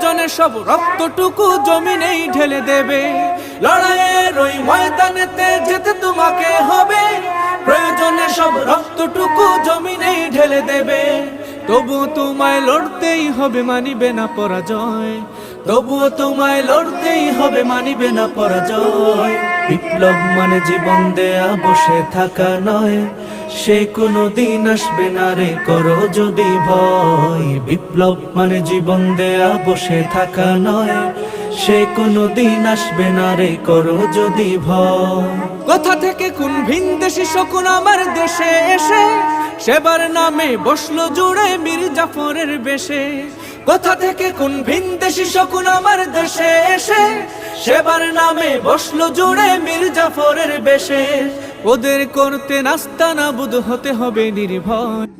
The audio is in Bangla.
প্রয়োজনে সব রক্তটুকু জমিনেই ঢেলে দেবে। লড়াইয়ের ওই ময়দানেতে যেতে তোমাকে হবে, প্রয়োজনে সব রক্তটুকু জমিনেই ঢেলে দেবে। তবুও তোমায় লড়তেই হবে, মানিবে না পরাজয়। তবুও তোমায় লড়তেই হবে, মানিবে না পরাজয়। বিপ্লব মানে জীবন দেয়া বসে থাকা নয়, সে কোনো দিন আসবে না রে করো যদি ভয়। বিপ্লব মানে জীবন দেয়া বসে থাকা নয়, সে কোনো দিন আসবে না রে করো যদি ভয়। কোথা থেকে কোন ভিনদেশি শকুন আমার দেশে এসে সেবার নামে বসলো জুড়ে মীর জাফরের বেশে। কোথা থেকে কোন ভিনদেশি শকুন আমার দেশে এসে সেবার নামে বসলো জুড়ে মীর জাফরের বেশে। ওদের করতে নাস্তানাবুদ হতে হবে নির্ভয়।